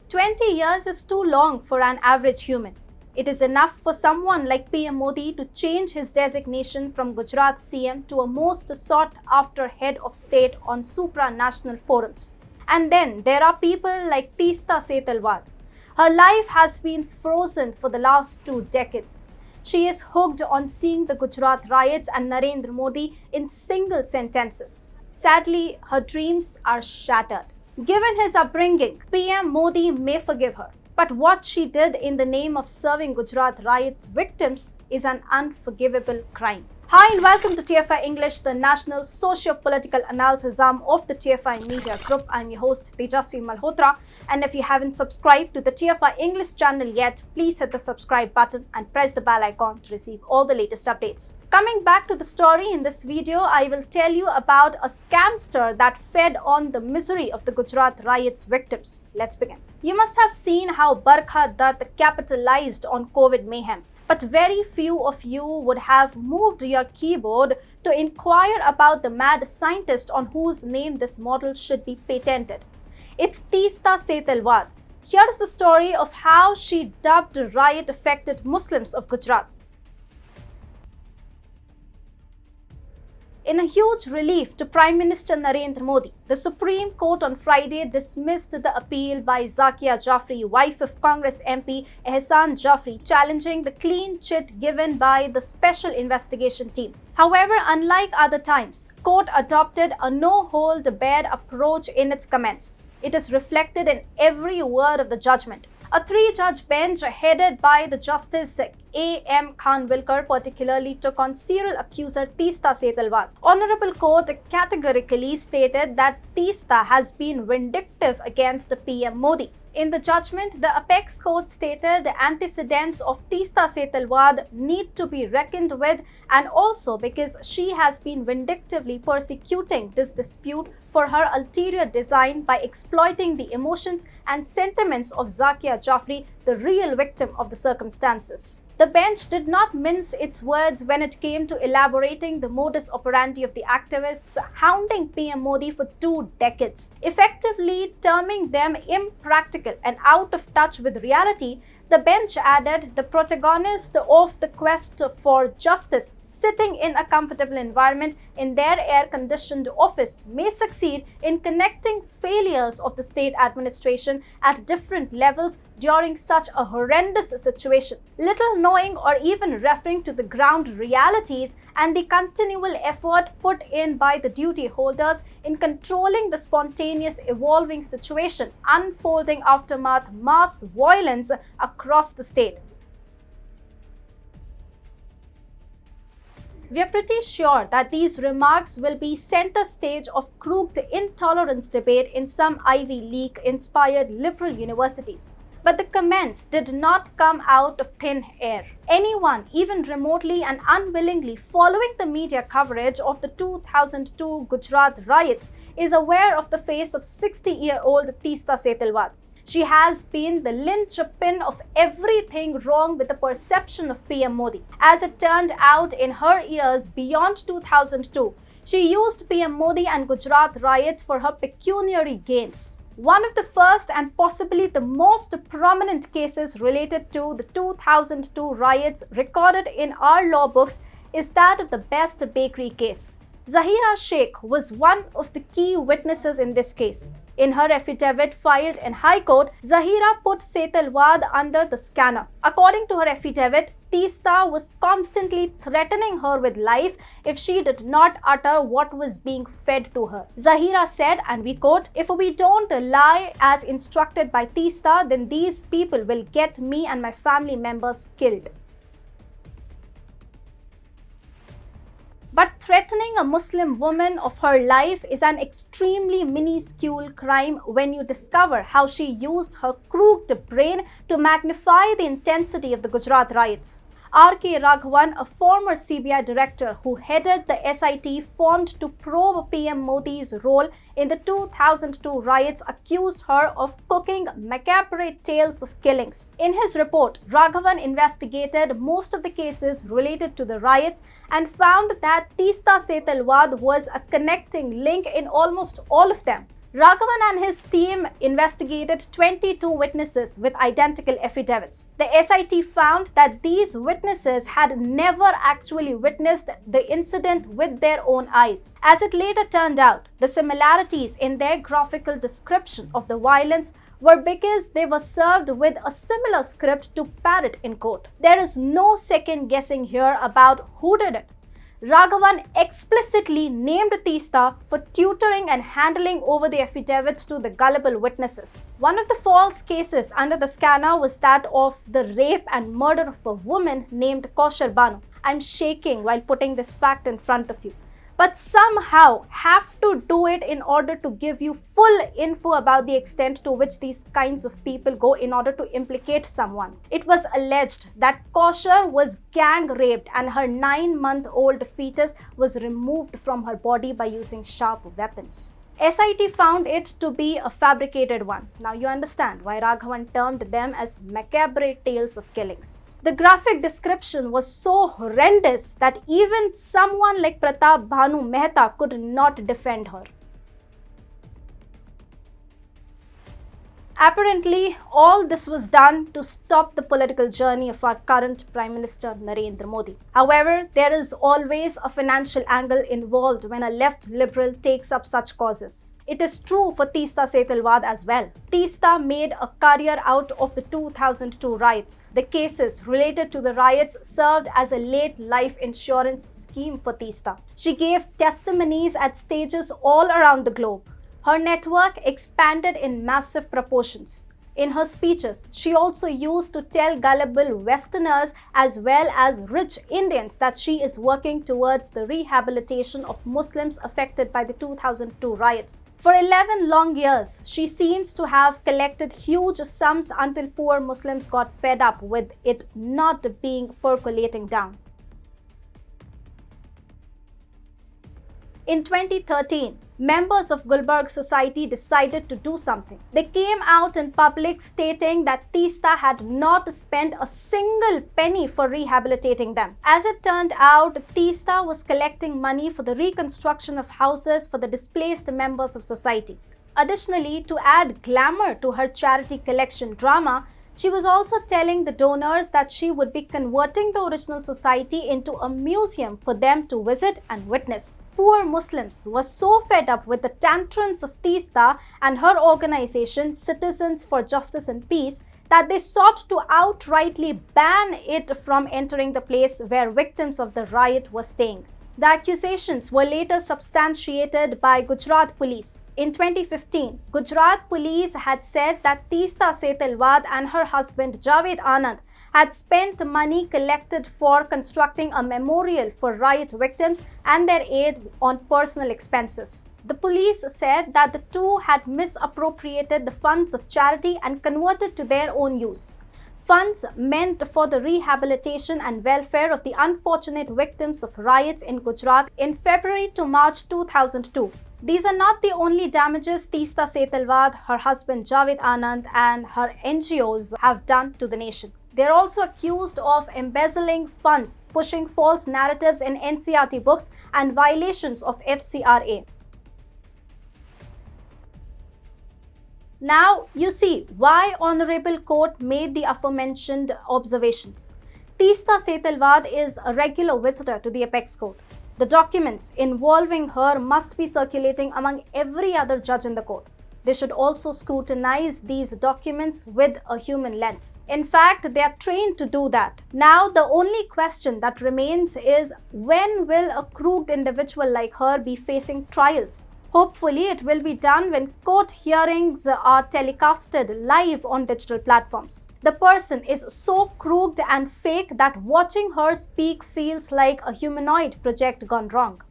20 years is too long for an average human. It is enough for someone like PM Modi to change his designation from Gujarat CM to a most sought-after head of state on supranational forums. And then there are people like Teesta Setalvad. Her life has been frozen for the last 2 decades. She is hooked on seeing the Gujarat riots and Narendra Modi in single sentences. Sadly, her dreams are shattered. Given his upbringing, PM Modi may forgive her. But what she did in the name of serving Gujarat riots victims is an unforgivable crime. Hi and welcome to TFI English, the national socio-political analysis arm of the TFI Media Group. I'm your host, Tejasvi Malhotra. And if you haven't subscribed to the TFI English channel yet, please hit the subscribe button and press the bell icon to receive all the latest updates. Coming back to the story in this video, I will tell you about a scamster that fed on the misery of the Gujarat riots victims. Let's begin. You must have seen how Barkha Dutt capitalized on COVID mayhem. But very few of you would have moved your keyboard to inquire about the mad scientist on whose name this model should be patented. It's Teesta Setalvad. Here's the story of how she dubbed riot-affected Muslims of Gujarat. In a huge relief to Prime Minister Narendra Modi, the Supreme Court on Friday dismissed the appeal by Zakia Jafri, wife of Congress MP Ehsan Jafri, challenging the clean chit given by the Special Investigation Team. However, unlike other times, court adopted a no-hold-barred approach in its comments. It is reflected in every word of the judgment. A 3-judge bench headed by the Justice A.M. Khanwilkar particularly took on serial accuser Teesta Setalvad. Honorable Court categorically stated that Teesta has been vindictive against PM Modi. In the judgment, the apex court stated the antecedents of Teesta Setalvad need to be reckoned with, and also because she has been vindictively persecuting this dispute for her ulterior design by exploiting the emotions and sentiments of Zakia Jafri, the real victim of the circumstances. The bench did not mince its words when it came to elaborating the modus operandi of the activists hounding PM Modi for 2 decades, effectively terming them impractical and out of touch with reality. The bench added the protagonist of the quest for justice, sitting in a comfortable environment in their air-conditioned office, may succeed in connecting failures of the state administration at different levels during such a horrendous situation, little knowing or even referring to the ground realities and the continual effort put in by the duty holders in controlling the spontaneous evolving situation unfolding aftermath mass violence across the state. We are pretty sure that these remarks will be center stage of crooked intolerance debate in some Ivy League-inspired liberal universities. But the comments did not come out of thin air. Anyone, even remotely and unwillingly following the media coverage of the 2002 Gujarat riots, is aware of the face of 60-year-old Teesta Setalvad. She has been the linchpin of everything wrong with the perception of PM Modi. As it turned out, in her years beyond 2002, she used PM Modi and Gujarat riots for her pecuniary gains. One of the first and possibly the most prominent cases related to the 2002 riots recorded in our law books is that of the Best Bakery case. Zahira Sheikh was one of the key witnesses in this case. In her affidavit filed in High Court, Zahira put Setalvad under the scanner. According to her affidavit, Teesta was constantly threatening her with life if she did not utter what was being fed to her. Zahira said, and we quote, "If we don't lie as instructed by Teesta, then these people will get me and my family members killed." But threatening a Muslim woman of her life is an extremely minuscule crime when you discover how she used her crooked brain to magnify the intensity of the Gujarat riots. R.K. Raghavan, a former CBI director who headed the SIT formed to probe PM Modi's role in the 2002 riots, accused her of cooking macabre tales of killings. In his report, Raghavan investigated most of the cases related to the riots and found that Teesta Setalvad was a connecting link in almost all of them. Raghavan and his team investigated 22 witnesses with identical affidavits. The SIT found that these witnesses had never actually witnessed the incident with their own eyes. As it later turned out, the similarities in their graphical description of the violence were because they were served with a similar script to parrot in court. There is no second guessing here about who did it. Raghavan explicitly named Teesta for tutoring and handling over the affidavits to the gullible witnesses. One of the false cases under the scanner was that of the rape and murder of a woman named Coercion. I'm shaking while putting this fact in front of you. But somehow have to do it in order to give you full info about the extent to which these kinds of people go in order to implicate someone. It was alleged that Coercion was gang raped and her 9-month-old fetus was removed from her body by using sharp weapons. SIT found it to be a fabricated one. Now you understand why Raghavan termed them as macabre tales of killings. The graphic description was so horrendous that even someone like Pratap Bhanu Mehta could not defend her. Apparently, all this was done to stop the political journey of our current Prime Minister Narendra Modi. However, there is always a financial angle involved when a left liberal takes up such causes. It is true for Teesta Setalvad as well. Teesta made a career out of the 2002 riots. The cases related to the riots served as a late life insurance scheme for Teesta. She gave testimonies at stages all around the globe. Her network expanded in massive proportions. In her speeches, she also used to tell gullible Westerners as well as rich Indians that she is working towards the rehabilitation of Muslims affected by the 2002 riots. For 11 long years, she seems to have collected huge sums until poor Muslims got fed up with it not being percolating down. In 2013, members of Gulbarg society decided to do something. They came out in public stating that Teesta had not spent a single penny for rehabilitating them. As it turned out, Teesta was collecting money for the reconstruction of houses for the displaced members of society. Additionally, to add glamour to her charity collection drama, she was also telling the donors that she would be converting the original society into a museum for them to visit and witness. Poor Muslims were so fed up with the tantrums of Teesta and her organization, Citizens for Justice and Peace, that they sought to outrightly ban it from entering the place where victims of the riot were staying. The accusations were later substantiated by Gujarat police. In 2015, Gujarat police had said that Teesta Setalvad and her husband Javed Anand had spent money collected for constructing a memorial for riot victims and their aid on personal expenses. The police said that the two had misappropriated the funds of charity and converted to their own use. Funds meant for the rehabilitation and welfare of the unfortunate victims of riots in Gujarat in February to March 2002. These are not the only damages Teesta Setalvad, her husband Javed Anand and her NGOs have done to the nation. They are also accused of embezzling funds, pushing false narratives in NCERT books and violations of FCRA. Now, you see why Honorable Court made the aforementioned observations. Teesta Setalvad is a regular visitor to the Apex Court. The documents involving her must be circulating among every other judge in the court. They should also scrutinize these documents with a human lens. In fact, they are trained to do that. Now, the only question that remains is, when will a crooked individual like her be facing trials? Hopefully, it will be done when court hearings are telecasted live on digital platforms. The person is so crooked and fake that watching her speak feels like a humanoid project gone wrong.